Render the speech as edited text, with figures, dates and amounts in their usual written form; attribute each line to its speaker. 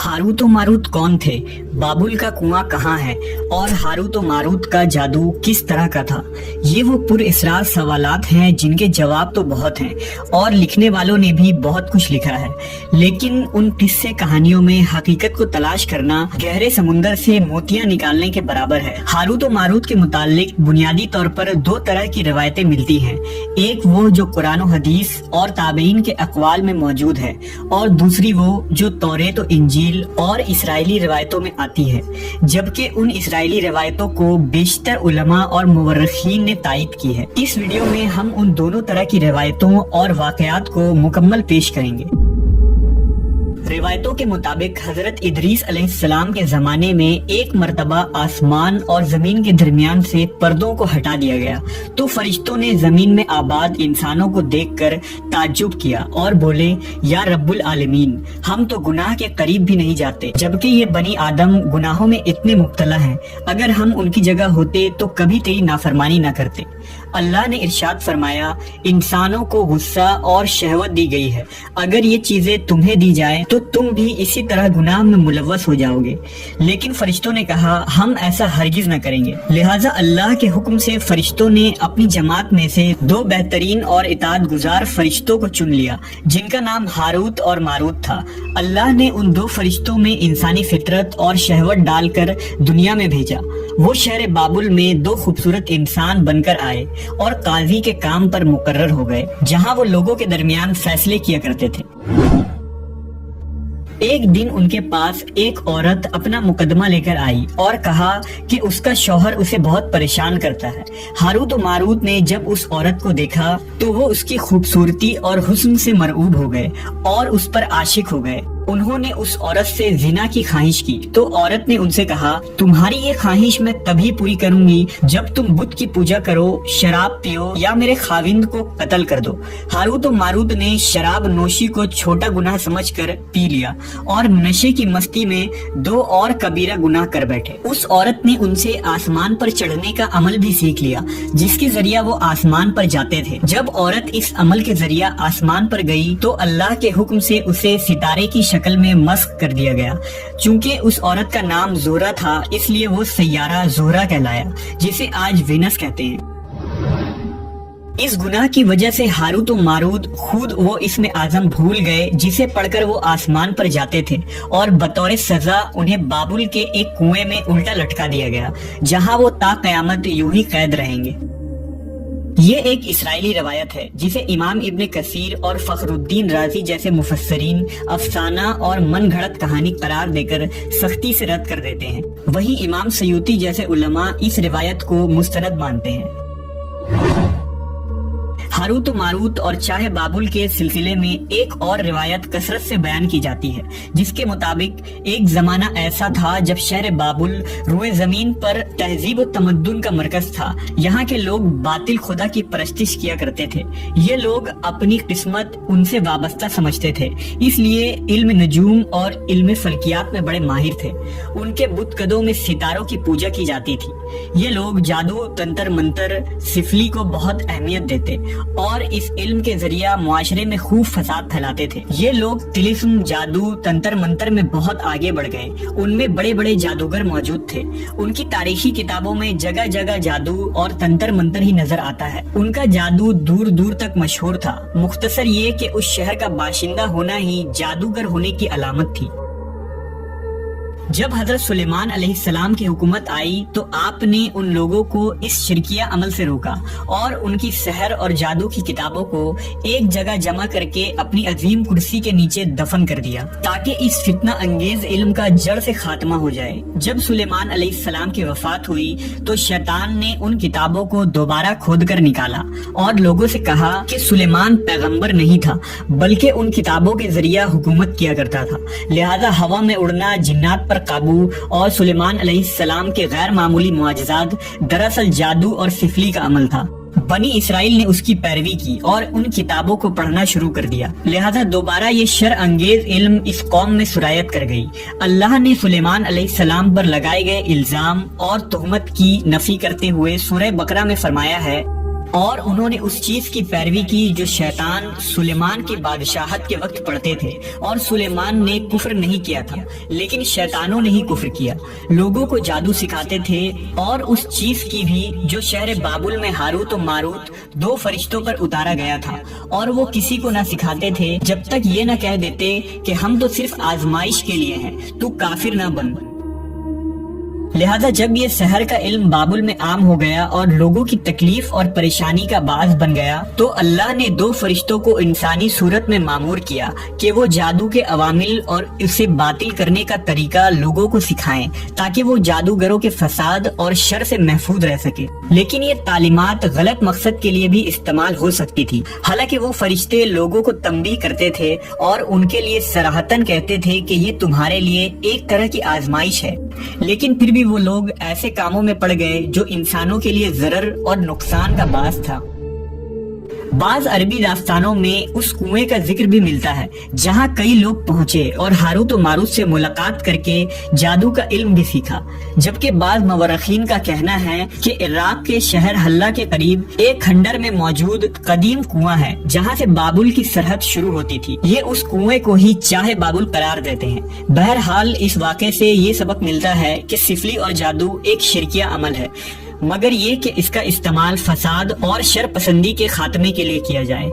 Speaker 1: Harut और Marut कौन थे, बाबुल का कुआं कहाँ है और हारूत और मारूत का जादू किस तरह का था। ये वो पुरअसरार सवालात हैं जिनके जवाब तो बहुत हैं और लिखने वालों ने भी बहुत कुछ लिखा है, लेकिन उन किस्से कहानियों में हकीकत को तलाश करना गहरे समुंदर से मोतियां निकालने के बराबर है। हारूत और मारूत के मुतालिक बुनियादी तौर पर दो तरह की रिवायतें मिलती हैं, एक वो जो कुरान और हदीस और ताबईन के अक़वाल में मौजूद है और दूसरी वो जो तौरेत और इंजील और इसराइली रिवायतों में आती है, जबकि उन इसराइली रिवायतों को बेशतर उलमा और मुवर्रिखीन ने तायद की है। इस वीडियो में हम उन दोनों तरह की रिवायतों और वाक़यात को मुकम्मल पेश करेंगे। रिवायतों के मुताबिक हजरत इदरीस अलैहिस्सलाम के जमाने में एक मर्तबा आसमान और जमीन के दरमियान से पर्दों को हटा दिया गया तो फरिश्तों ने जमीन में आबाद इंसानों को देखकर ताज्जुब किया और बोले, या रब्बुल आलमीन, हम तो गुनाह के करीब भी नहीं जाते, जबकि ये बनी आदम गुनाहों में इतने मुब्तला हैं। अगर हम उनकी जगह होते तो कभी तेरी नाफरमानी न करते। अल्लाह ने इरशाद फरमाया, इंसानों को गुस्सा और शहवत दी गई है, अगर ये चीजें तुम्हें दी जाए तो तुम भी इसी तरह गुनाह में मुलव्वस हो जाओगे। लेकिन फरिश्तों ने कहा, हम ऐसा हरगिज न करेंगे। लिहाजा अल्लाह के हुक्म से फरिश्तों ने अपनी जमात में से दो बेहतरीन और इताअत गुजार फरिश्तों को चुन लिया, जिनका नाम हारूत और मारूत था। अल्लाह ने उन दो फरिश्तों में इंसानी फितरत और शहवत डालकर दुनिया में भेजा। वो शहर बाबुल में दो खूबसूरत इंसान बनकर आए और काजी के काम पर मुकर्रर हो गए, जहां वो लोगों के दरमियान फैसले किया करते थे। एक दिन उनके पास एक औरत अपना मुकदमा लेकर आई और कहा कि उसका शौहर उसे बहुत परेशान करता है। हारूत और मारूत ने जब उस औरत को देखा तो वो उसकी खूबसूरती और हुस्न से मरऊब हो गए और उस पर आशिक हो गए। उन्होंने उस औरत से जिना की ख्वाहिश की तो औरत ने उनसे कहा, तुम्हारी ये ख्वाहिश मैं तभी पूरी करूंगी जब तुम बुत की पूजा करो, शराब पियो या मेरे खाविंद को कत्ल कर दो। हारूत और मारूत ने शराब नोशी को छोटा गुनाह समझकर पी लिया और नशे की मस्ती में दो और कबीरा गुनाह कर बैठे। उस औरत ने उनसे आसमान पर चढ़ने का अमल भी सीख लिया, जिसके जरिया वो आसमान पर जाते थे। जब औरत इस अमल के जरिया आसमान पर गई तो अल्लाह के हुक्म से उसे सितारे की शक्ल में मस्क कर दिया गया। चूंकि उस औरत का नाम जोहरा था, इसलिए वो सैयारा जोहरा कहलाया, जिसे आज वेनस कहते हैं। इस गुनाह की वजह से हारूत और मारूत खुद वो इसमें आजम भूल गए, जिसे पढ़कर वो आसमान पर जाते थे और बतौर सजा उन्हें बाबुल के एक कुएं में उल्टा लटका दिया गया, जहां वो ता कयामत यूं ही कैद रहेंगे। ये एक इसराइली रवायत है जिसे इमाम इब्ने कसीर और फखरुद्दीन राजी जैसे मुफस्सरीन अफसाना और मन घड़त कहानी करार देकर सख्ती से रद्द कर देते हैं। वहीं इमाम सयूती जैसे उलमा इस रिवायत को मुस्तनद मानते हैं। हारूत मारूत और चाहे बाबुल के सिलसिले में एक और रिवायत कसरत से बयान की जाती है, जिसके मुताबिक एक जमाना ऐसा था जब शहर बाबुल रुए जमीन पर तहजीब और तमद्दुन का मरकज था। यहाँ के लोग बातिल खुदा की परस्तिश किया करते थे। ये लोग अपनी किस्मत उनसे वाबस्ता समझते थे, इसलिए इल्म नजूम और इल्म फल्कियात में बड़े माहिर थे। उनके बुतकदों में सितारों की पूजा की जाती थी। ये लोग जादू, तंत्र मंत्र, सिफली को बहुत अहमियत देते और इस इल्म के जरिया मुआशरे में खूब फसाद फैलाते थे। ये लोग तिलिस्म, जादू, तंत्र मंत्र में बहुत आगे बढ़ गए। उनमें बड़े बड़े जादूगर मौजूद थे। उनकी तारीखी किताबों में जगह जगह जादू और तंत्र मंत्र ही नजर आता है। उनका जादू दूर दूर तक मशहूर था। मुख्तसर ये कि उस शहर का बाशिंदा होना ही जादूगर होने की अलामत थी। जब हजरत सुलेमान अलैहिस्सलाम की हुकूमत आई तो आपने उन लोगों को इस शिरकिया अमल से रोका और उनकी सहर और जादू की किताबों को एक जगह जमा करके अपनी अजीम कुर्सी के नीचे दफन कर दिया, ताकि इस फितना अंगेज इल्म का जड़ से खात्मा हो जाए। जब सुलेमान अलैहिस्सलाम की वफात हुई तो शैतान ने उन किताबों को दोबारा खोद कर निकाला और लोगों से कहा कि सुलेमान पैगंबर नहीं था, बल्कि उन किताबों के जरिया हुकूमत किया करता था। लिहाजा हवा में उड़ना, जिन्नात पर काबू और सुलेमान अलैहिस्सलाम के गैर मामूली मुआजिज़ात दरअसल जादू और सिफली का अमल था। बनी इसराइल ने उसकी पैरवी की और उन किताबों को पढ़ना शुरू कर दिया। लिहाजा दोबारा ये शर अंगेज इल्म इस कौम में सुरायत कर गई। अल्लाह ने सुलेमान अलैहिस्सलाम पर लगाए गए इल्जाम और तुहमत की नफी करते हुए सूरह बकरा में फरमाया है, اور انہوں نے اس چیز کی پیروی کی جو شیطان سلیمان کی بادشاہت کے وقت پڑھتے تھے، اور سلیمان نے کفر نہیں کیا تھا لیکن شیطانوں نے ہی کفر کیا۔ لوگوں کو جادو سکھاتے تھے، اور اس چیز کی بھی جو شہر بابل میں ہاروت و ماروت 2 فرشتوں پر اتارا گیا تھا، اور وہ کسی کو نہ سکھاتے تھے جب تک یہ نہ کہہ دیتے کہ ہم تو صرف آزمائش کے لیے ہیں، تو کافر نہ بن۔ لہذا جب یہ سحر کا علم بابل میں عام ہو گیا اور لوگوں کی تکلیف اور پریشانی کا باعث بن گیا، تو اللہ نے 2 فرشتوں کو انسانی صورت میں مامور کیا کہ وہ جادو کے عوامل اور اسے باطل کرنے کا طریقہ لوگوں کو سکھائیں تاکہ وہ جادوگروں کے فساد اور شر سے محفوظ رہ سکے۔ لیکن یہ تعلیمات غلط مقصد کے لیے بھی استعمال ہو سکتی تھی۔ حالانکہ وہ فرشتے لوگوں کو تنبیہ کرتے تھے اور ان کے لیے صراحتاً کہتے تھے کہ یہ تمہارے لیے ایک طرح کی آزمائش ہے، لیکن پھر بھی وہ لوگ ایسے کاموں میں پڑ گئے جو انسانوں کے لیے ضرر اور نقصان کا باعث تھا۔ بعض عربی داستانوں میں اس کنویں کا ذکر بھی ملتا ہے جہاں کئی لوگ پہنچے اور ہاروت و ماروت سے ملاقات کر کے جادو کا علم بھی سیکھا، جبکہ بعض مورخین کا کہنا ہے کہ عراق کے شہر حلہ کے قریب ایک کھنڈر میں موجود قدیم کنواں ہے جہاں سے بابل کی سرحد شروع ہوتی تھی۔ یہ اس کنویں کو ہی چاہے بابل قرار دیتے ہیں۔ بہرحال اس واقعے سے یہ سبق ملتا ہے کہ سفلی اور جادو ایک شرکیہ عمل ہے، مگر یہ کہ اس کا استعمال فساد اور شر پسندی کے خاتمے کے لیے کیا جائے۔